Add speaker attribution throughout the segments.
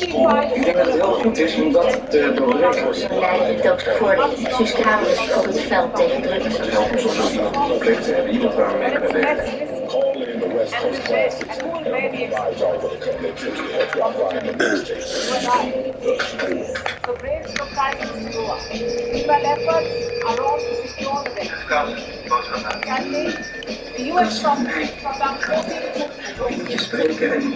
Speaker 1: Ik denk dat het heel goed is om dat door de regels te
Speaker 2: Leiden dat voor Suus Kramer op het veld tegen druk.
Speaker 1: Het helpt soms ook iemand concreet te hebben, iemand waar we mee kunnen werken.
Speaker 3: So brave companions grow up. Meanwhile, efforts are on to secure the West. Sadly, the U.S. promises for about 14
Speaker 1: Te spreken en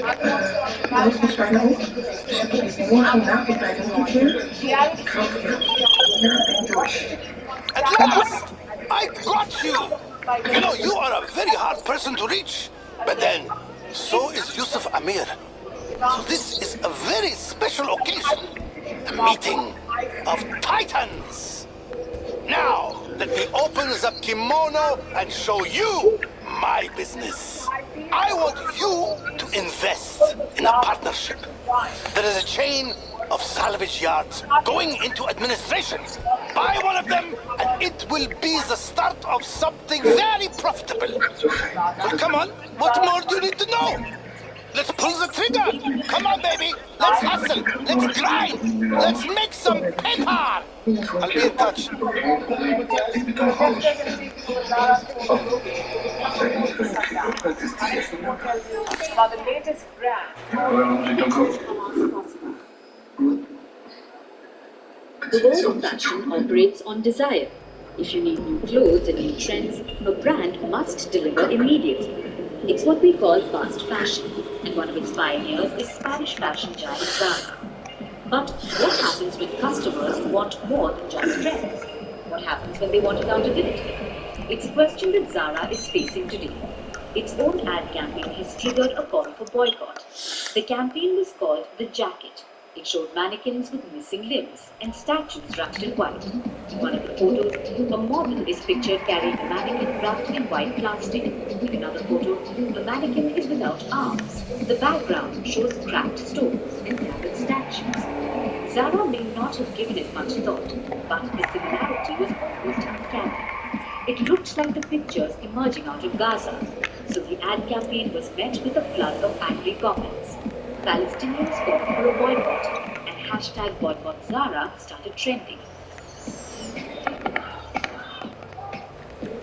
Speaker 1: dat is bijna op. Dus ik heb morgen namiddag bij de uur. Ik geloof en George.
Speaker 4: At last! I got you! You know, you are a very hard person to reach. But then, so is Yusuf Amir. So this is a very special occasion. The meeting of Titans. Now, let me open the kimono and show you my business. I want you to invest in a partnership. There is a chain of salvage yards going into administration. Buy one of them and it will be the start of something very profitable. Well, come on, what more do you need to know? Let's pull the trigger. Come on, baby. Let's hustle. Let's grind. Let's make some paper. I'll be in touch.
Speaker 3: About the latest brand.
Speaker 5: The world of fashion operates on desire. If you need new clothes and new trends, a brand must deliver immediately. It's what we call fast fashion, and one of its pioneers is Spanish fashion giant Zara. But what happens when customers want more than just trends? What happens when they want accountability? It's a question that Zara is facing today. Its own ad campaign has triggered a call for boycott. The campaign was called The Jacket. It showed mannequins with missing limbs and statues wrapped in white. In one of the photos, a model is pictured carrying a mannequin wrapped in white plastic. In another photo, the mannequin is without arms. The background shows cracked stones and gathered statues. Zara may not have given it much thought, but the similarity was almost uncanny. It looked like the pictures emerging out of Gaza, so the ad campaign was met with a flood of angry comments. Palestinians called for a boycott, and hashtag boycott Zara started trending.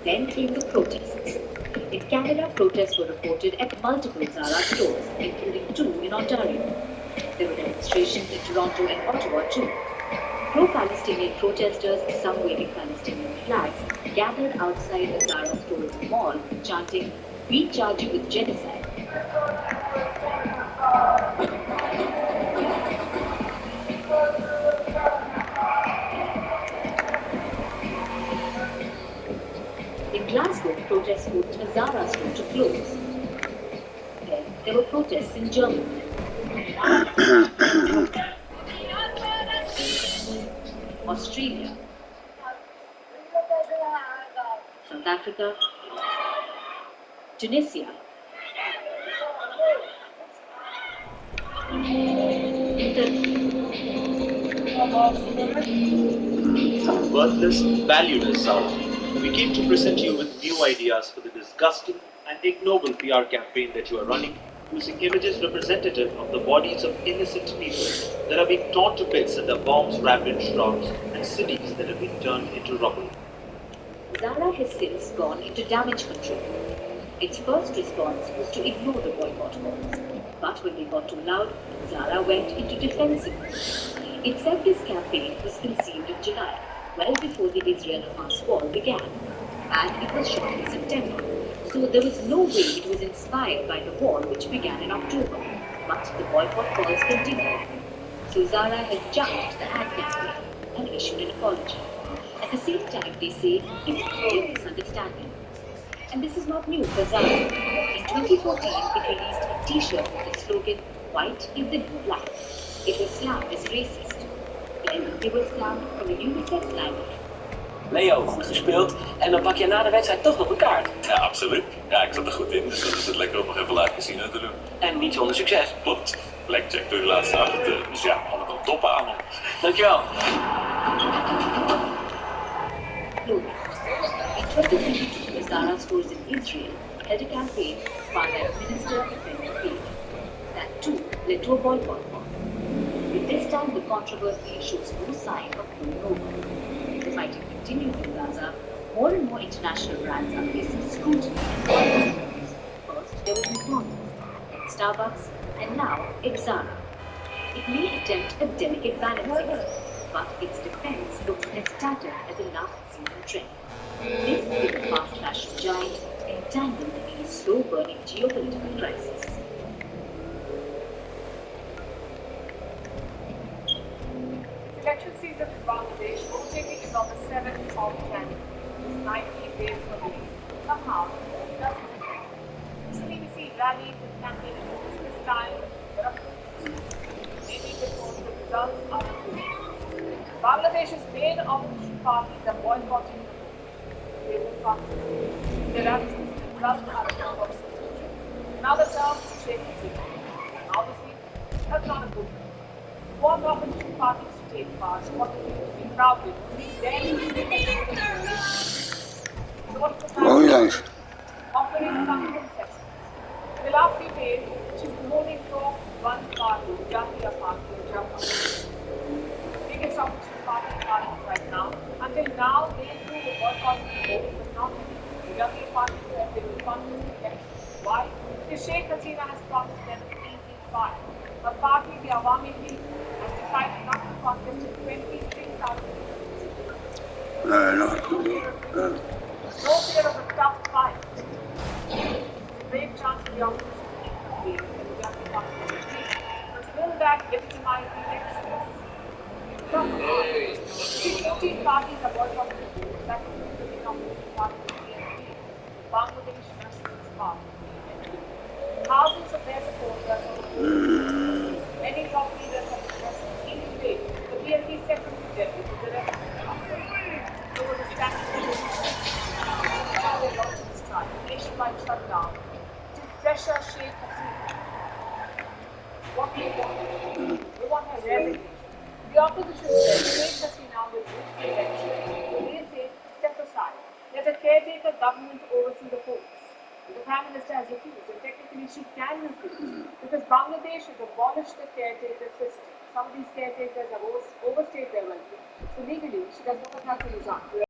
Speaker 5: Then came the protests. In Canada, protests were reported at multiple Zara stores, including 2 in Ontario. There were demonstrations in Toronto and Ottawa too. Pro-Palestinian protesters, some waving Palestinian flags, gathered outside a Zara store in the mall, chanting, "We charge you with genocide." In Glasgow, protests forced a Zara store to close. Then there were protests in Germany. Australia, South Africa, Tunisia,
Speaker 6: Worthless, valueless Zara. We came to present you with new ideas for the disgusting and ignoble PR campaign that you are running, using images representative of the bodies of innocent people that are being torn to bits at the bombs-ravaged rocks and cities that have been turned into rubble.
Speaker 5: Zara has since gone into damage control. Its first response was to ignore the boycott calls. But when they got too loud, Zara went into defensive mode. It said this campaign was conceived in July, well before the Israel-Hamas war began, and it was shot in September. So there was no way it was inspired by the war which began in October. But the boycott calls continued. So Zara has jumped the ad campaign and issued an apology. At the same time, they say it's a misunderstanding. And this is not new for Zara. In 2014, it released a t-shirt with the slogan, "White is the new black." It was slammed as racist. Then it was slammed from a unisex library.
Speaker 7: Leo, goed gespeeld. En dan pak je na de wedstrijd toch nog een kaart.
Speaker 8: Ja, absoluut. Ja, ik zat er goed in, dus dat is het lekker om nog even live casino te doen.
Speaker 7: En niet zonder succes.
Speaker 8: Klopt. Blackjack door de laatste avond, dus ja, allemaal top aan.
Speaker 7: Dankjewel.
Speaker 5: In 2022, the Zara stores in Israel held a campaign funded by Minister of Defense. That too led to a boycott. controversy shows no sign of blowing over. The fighting continues in Gaza. More and more international brands are facing scrutiny and consequences. First, there was McDonald's, then Starbucks, and now it's Zara. It may attempt a delicate balancing act, but its defense looks as tattered as a last season trend. This is the fast fashion giant entangled in a slow-burning geopolitical crisis.
Speaker 3: Election season in Bangladesh, voting is on the 7th of January. It's 19 days away. Somehow, it doesn't end. Recently, we see rallies and campaigns this time. There are maybe before the results are announced. Bangladesh's main opposition parties are boycotting the Labour Party. Their absence the results are announced. Now the term is shaking. And obviously, that's not a good thing. Want opposition parties to take part, want the people to be proud with, then so what's the plan? Offering some concessions. In the last few days, she's promoting pro one party, Jatiya Party, biggest opposition party right now. Until now, they too were boycotting the vote, but not the Jatiya Party said they will fund this election. Why? Because Sheikh Hasina has promised them an easy fight. Her party, the Awami League, has decided not to contest in 23,000 seats. No fear of a tough fight. A great chance for the opposition to intervene in the Jatiya Party but will that legitimize the elections? See, 14 parties are boycotting the vote. That includes the main opposition party, the BNP, Bangladesh Nationalist Party. Thousands of their supporters, many top leaders have expressed in debate the BNP secretary general to the rest of the country. There was a standing how they launched this strike, nationwide shutdown, to pressure Sheikh Hasina. What do they want? They want her resignation. The opposition says Sheikh Hasina will lose the election. They say step aside. Let a caretaker government oversee the polls. The Prime Minister has refused, and technically she can refuse, because Bangladesh has abolished the caretaker system. Some of these caretakers have overstayed their welcome, so legally she does not have to resign.